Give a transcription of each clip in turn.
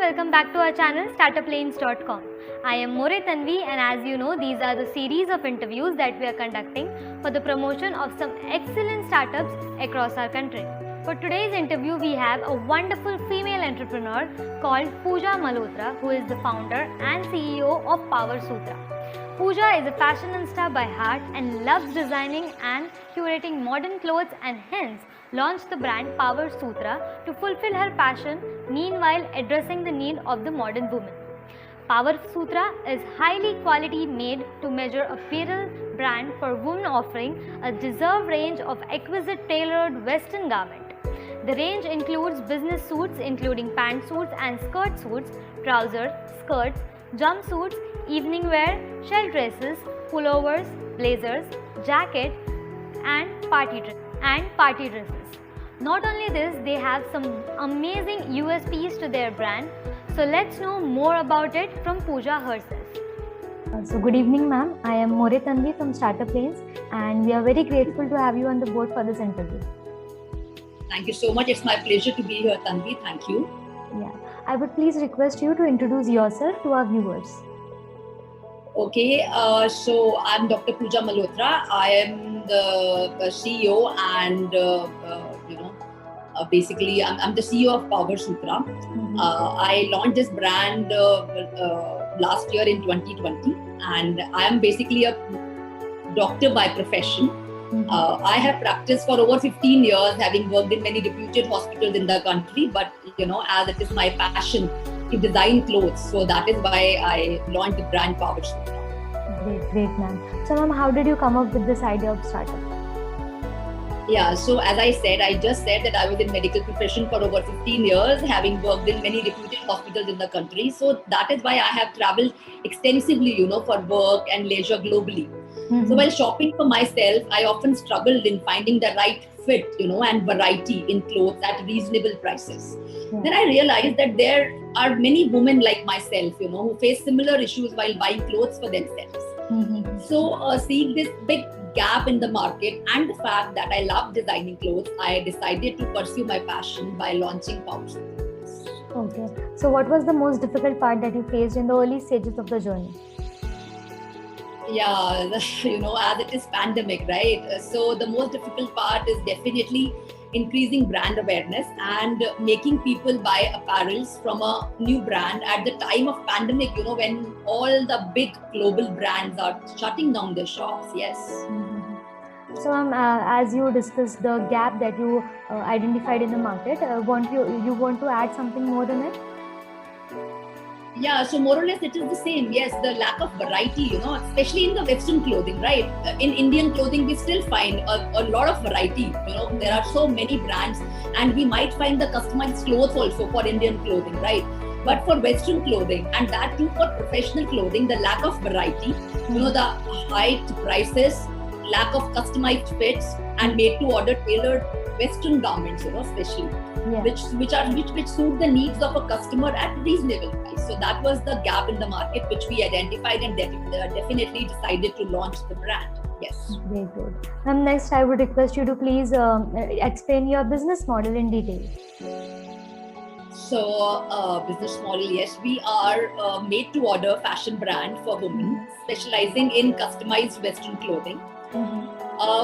welcome back to our channel startuplanes.com. I am More Tanvi, and as you know, these are the series of interviews that we are conducting for the promotion of some excellent startups across our country. For today's interview, we have a wonderful female entrepreneur called Pooja Malhotra, who is the founder and CEO of Power Sutra. Pooja is a fashionista by heart and loves designing and curating modern clothes, and hence launched the brand Power Sutra to fulfill her passion, meanwhile addressing the need of the modern woman. Power Sutra is highly quality made to measure apparel brand for women, offering a deserved range of exquisite tailored western garment. The range includes business suits including pantsuits and skirt suits, trousers, skirts, jumpsuits, evening wear, shell dresses, pullovers, blazers, jackets, and party dresses. Not only this, they have some amazing USPs to their brand. So let's know more about it from Pooja herself. So good evening, ma'am. I am More Tanvi from Startup Lanes, and we are very grateful to have you on the board for this interview. Thank you so much. It's my pleasure to be here, Tanvi. Thank you. Yeah, I would please request you to introduce yourself to our viewers. Okay, so I'm Dr. Pooja Malhotra. I am the CEO and basically I'm the CEO of Power Sutra. I launched this brand last year in 2020, and I am basically a doctor by profession. I have practiced for over 15 years, having worked in many reputed hospitals in the country, but as it is my passion to design clothes, so that is why I launched the brand Power Sutra. Great, ma'am. So, ma'am, how did you come up with this idea of startup? Yeah, so as I just said that I was in medical profession for over 15 years, having worked in many reputed hospitals in the country. So that is why I have traveled extensively, for work and leisure globally. So while shopping for myself, I often struggled in finding the right fit, and variety in clothes at reasonable prices. Then I realized that there are many women like myself, who face similar issues while buying clothes for themselves. So seeing this big gap in the market and the fact that I love designing clothes, I decided to pursue my passion by launching Power Sutra. Okay. So what was the most difficult part that you faced in the early stages of the journey? Yeah, as it is pandemic, right? So the most difficult part is definitely increasing brand awareness and making people buy apparels from a new brand at the time of pandemic, when all the big global brands are shutting down their shops. Yes. So, as you discussed the gap that you identified in the market, you want to add something more in it? Yeah, so more or less it is the same. Yes, the lack of variety, especially in the Western clothing, right? In Indian clothing, we still find a lot of variety. There are so many brands, and we might find the customized clothes also for Indian clothing, right? But for Western clothing, and that too for professional clothing, the lack of variety, the high prices, lack of customized fits, and made-to-order tailored Western garments, especially. Yeah. which suit the needs of a customer at reasonable price. So that was the gap in the market which we identified and definitely decided to launch the brand. Yes. Very good. Next, I would request you to please explain your business model in detail. So business model, yes, we are made to order fashion brand for women, specializing in customized Western clothing.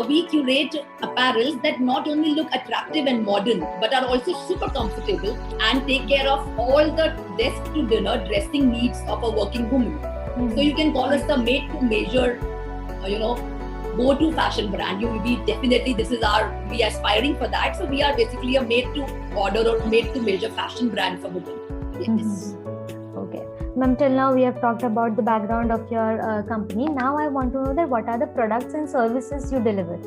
We curate apparels that not only look attractive and modern, but are also super comfortable and take care of all the desk to dinner dressing needs of a working woman. So you can call us the made to measure, go-to fashion brand. We are aspiring for that. So we are basically a made to order or made to measure fashion brand for women. Yes. Okay. Ma'am, till now we have talked about the background of your company. Now I want to know that what are the products and services you deliver?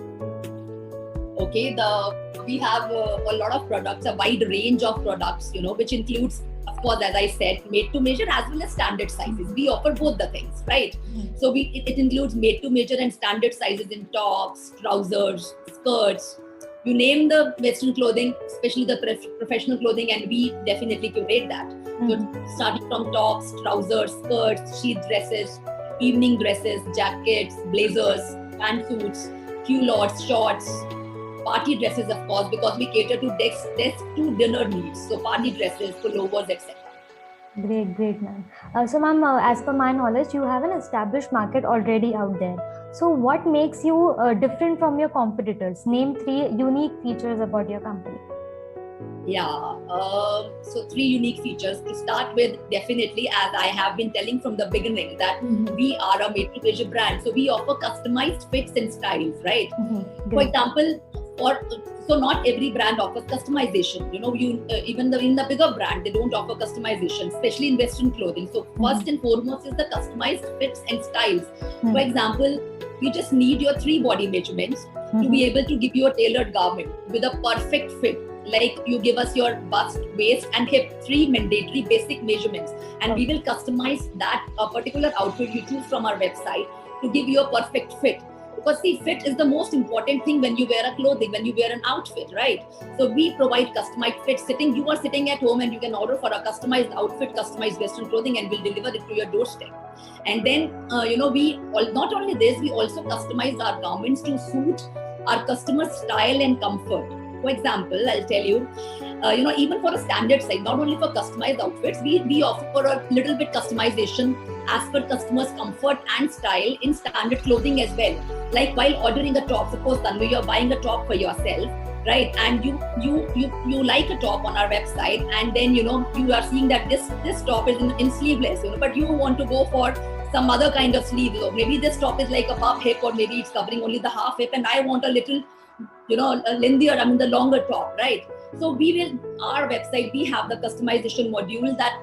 Okay, we have a lot of products, a wide range of products, which includes, of course, as I said, made to measure as well as standard sizes. We offer both the things, right? So it includes made to measure and standard sizes in tops, trousers, skirts. You name the Western clothing, especially the professional clothing, and we definitely curate that. So starting from tops, trousers, skirts, sheath dresses, evening dresses, jackets, blazers, pantsuits, culottes, shorts, party dresses, of course, because we cater to desk to dinner needs. So party dresses, pullovers, etc. Great, ma'am. So, ma'am, as per my knowledge, you have an established market already out there. So, what makes you different from your competitors? Name 3 unique features about your company. Yeah, so 3 unique features to start with. Definitely, as I have been telling from the beginning, that we are a made-to-measure brand. So we offer customized fits and styles, right? For example, so not every brand offers customization. You know, even in the bigger brand, they don't offer customization, especially in Western clothing. So first and foremost is the customized fits and styles. For example, we just need your 3 body measurements to be able to give you a tailored garment with a perfect fit. Like you give us your bust, waist and hip, 3 mandatory basic measurements, and we will customize that particular outfit you choose from our website to give you a perfect fit. Because see, fit is the most important thing when you wear a clothing, when you wear an outfit, right? So we provide customized fit. You are sitting at home and you can order for a customized outfit, customized Western clothing, and we'll deliver it to your doorstep. And then, not only this, we also customize our garments to suit our customers' style and comfort. For example, I'll tell you, even for a standard size, not only for customized outfits, we offer a little bit customization as per customers' comfort and style in standard clothing as well. Like while ordering a top, suppose Tanvi, you're buying a top for yourself, right? And you like a top on our website, and then you are seeing that this top is in sleeveless, but you want to go for some other kind of sleeve. Or maybe this top is like above hip, or maybe it's covering only the half hip, and I want a little lengthier, the longer top, right? So our website, we have the customization module that,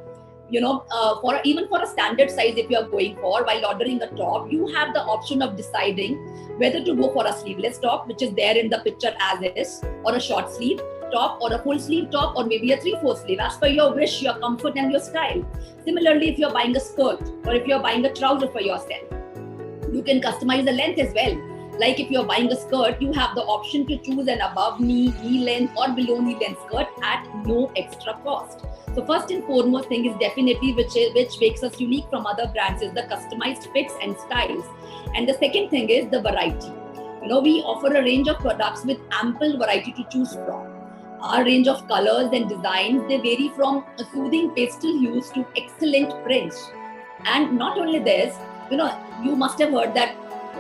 for a standard size, if you are going for, while ordering a top, you have the option of deciding whether to go for a sleeveless top, which is there in the picture as is, or a short sleeve top, or a full sleeve top, or maybe a 3/4 sleeve, as per your wish, your comfort and your style. Similarly, if you're buying a skirt, or if you're buying a trouser for yourself, you can customize the length as well. Like if you're buying a skirt, you have the option to choose an above knee length or below knee length skirt at no extra cost. So first and foremost thing is definitely which makes us unique from other brands is the customized fits and styles. And the second thing is the variety. We offer a range of products with ample variety to choose from. Our range of colors and designs, they vary from soothing pastel hues to excellent prints. And not only this, you must have heard that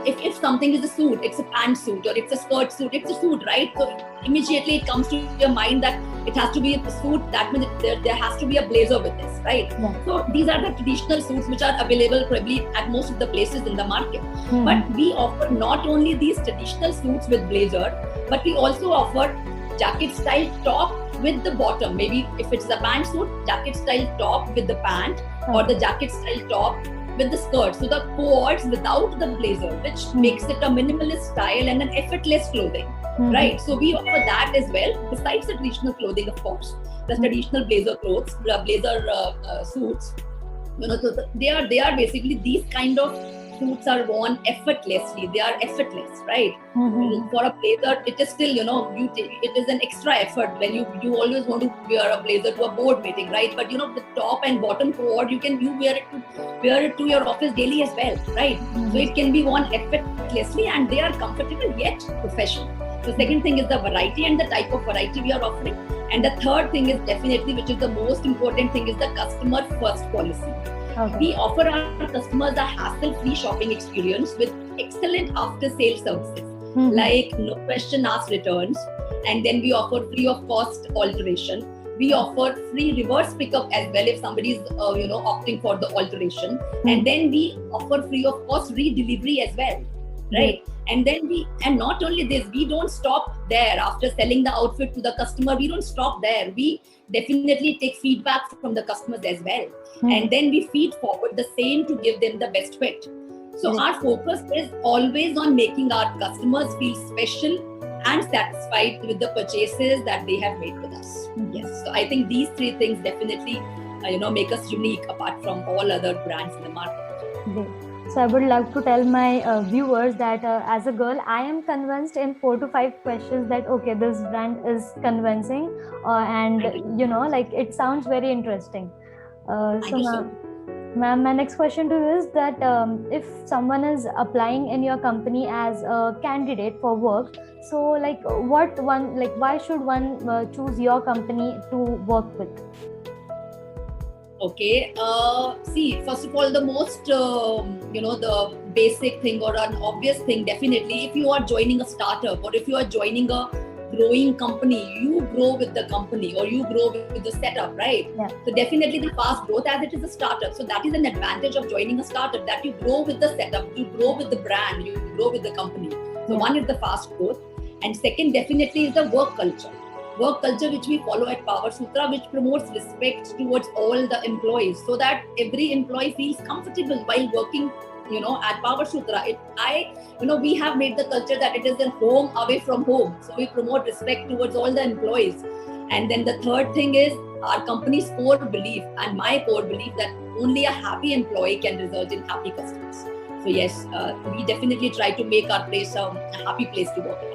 if something is a suit, it's a pantsuit, or it's a skirt suit, it's a suit, right? So immediately it comes to your mind that it has to be a suit. That means there has to be a blazer with this, right? Yeah. So these are the traditional suits which are available probably at most of the places in the market. But we offer not only these traditional suits with blazer, but we also offer jacket style top with the bottom. Maybe if it's a pantsuit, jacket style top with the pant, or the jacket style top with the skirt. So the coords without the blazer, which makes it a minimalist style and an effortless clothing, right? So we offer that as well, besides the traditional clothing, of course, the traditional blazer clothes, suits. So they are basically these kind of suits are worn effortlessly. They are effortless, right? For a blazer, it is still, it is an extra effort when you always want to wear a blazer to a board meeting, right? But the top and bottom cord, you wear it to your office daily as well, right? So it can be worn effortlessly, and they are comfortable yet professional. The second thing is the variety and the type of variety we are offering. And the third thing is definitely, which is the most important thing, is the customer first policy. Okay. We offer our customers a hassle-free shopping experience with excellent after-sale services, like no question asked returns, and then we offer free of cost alteration. We offer free reverse pickup as well if somebody is opting for the alteration, and then we offer free of cost re-delivery as well, right? And not only this, we don't stop there. After selling the outfit to the customer, we don't stop there. We definitely take feedback from the customers as well. And then we feed forward the same to give them the best fit. So our focus is always on making our customers feel special and satisfied with the purchases that they have made with us. Yes. So I think these 3 things definitely, make us unique apart from all other brands in the market. So I would love to tell my viewers that as a girl, I am convinced in 4 to 5 questions that, okay, this brand is convincing and, it sounds very interesting. Ma'am, my next question to you is that if someone is applying in your company as a candidate for work, so why should one choose your company to work with? Okay. See, first of all, the most, the basic thing or an obvious thing, definitely, if you are joining a startup or if you are joining a growing company, you grow with the company or you grow with the setup, right? Yeah. So definitely the fast growth as it is a startup. So that is an advantage of joining a startup, that you grow with the setup, you grow with the brand, you grow with the company. So Yeah. one is the fast growth. And second, definitely is the work culture. Work culture which we follow at Power Sutra, which promotes respect towards all the employees, so that every employee feels comfortable while working, at Power Sutra. We have made the culture that it is a home away from home. So we promote respect towards all the employees. And then the third thing is our company's core belief and my core belief that only a happy employee can result in happy customers. So yes, we definitely try to make our place a happy place to work at.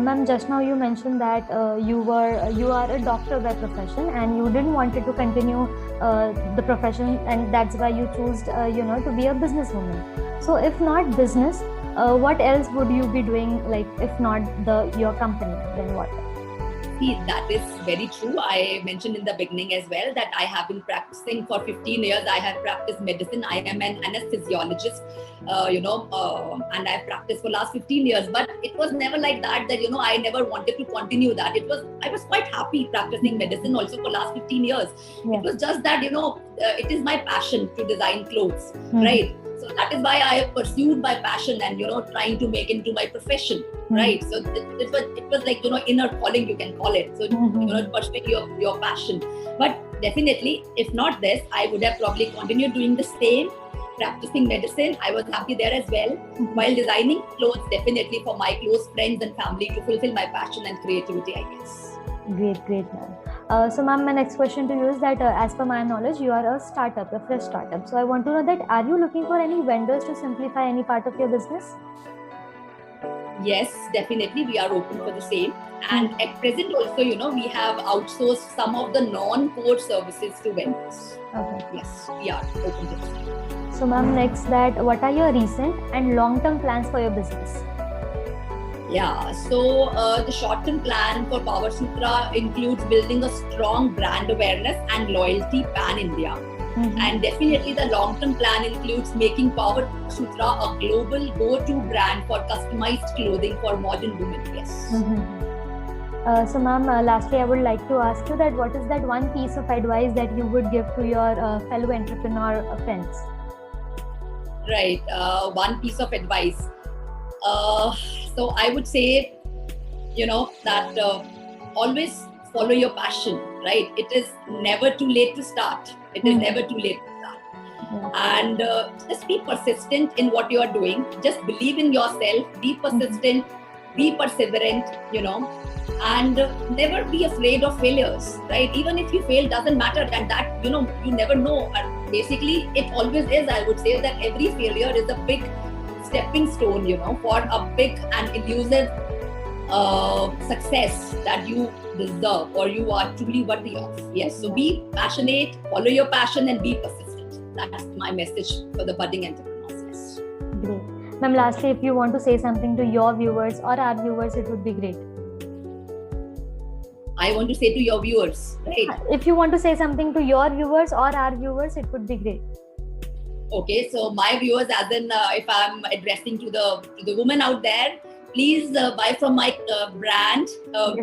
Ma'am, just now you mentioned that you are a doctor by profession and you didn't want to continue the profession, and that's why you chose to be a businesswoman. So if not business, what else would you be doing? Like if not your company, then what? See, that is very true. I mentioned in the beginning as well that I have been practicing for 15 years. I have practiced medicine. I am an anesthesiologist, and I've practiced for last 15 years. But it was never like that, I never wanted to continue that. I was quite happy practicing medicine also for last 15 years. Yeah. It was just that, it is my passion to design clothes, right? So that is why I pursued my passion and, trying to make into my profession, right? So it was like, inner calling, you can call it. So, pursuing your passion. But definitely, if not this, I would have probably continued doing the same, practicing medicine. I was happy there as well, while designing clothes, definitely for my close friends and family to fulfill my passion and creativity, I guess. Great, ma'am. So ma'am, my next question to you is that as per my knowledge, you are a fresh startup. So I want to know that, are you looking for any vendors to simplify any part of your business? Yes, definitely. We are open for the same. And at present also, we have outsourced some of the non-core services to vendors. Okay. Yes, we are open to the same. So ma'am, next that, what are your recent and long-term plans for your business? Yeah, so the short-term plan for Power Sutra includes building a strong brand awareness and loyalty pan-India. And definitely the long-term plan includes making Power Sutra a global go-to brand for customized clothing for modern women. Yes. So ma'am, lastly, I would like to ask you that what is that one piece of advice that you would give to your fellow entrepreneur friends? Right, one piece of advice. So I would say, that always follow your passion, right? It is never too late to start. It is never too late to start. Yeah. And just be persistent in what you are doing. Just believe in yourself, be persistent, be perseverant, and never be afraid of failures, right? Even if you fail, doesn't matter. And that, you never know. And basically, it always is, I would say, that every failure is a big stepping stone, for a big and elusive success that you deserve or you are truly worthy of. Yes, so be passionate, follow your passion and be persistent. That's my message for the budding entrepreneurs. Yes. Great. Ma'am, lastly, if you want to say something to your viewers or our viewers, it would be great. I want to say to your viewers, right? If you want to say something to your viewers or our viewers, it would be great. Okay, so my viewers, as in if I'm addressing to the women out there, please buy from my brand.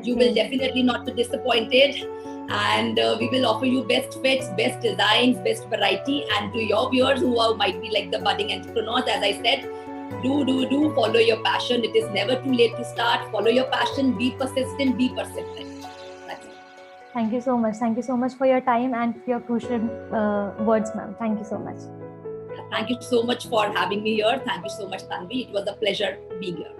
You will definitely not be disappointed, and we will offer you best fits, best designs, best variety. And to your viewers who might be like the budding entrepreneurs, as I said, do follow your passion. It is never too late to start. Follow your passion, be persistent, be perseverant. That's it. Thank you so much. Thank you so much for your time and for your crucial words, ma'am. Thank you so much. Thank you so much for having me here. Thank you so much, Tanvi. It was a pleasure being here.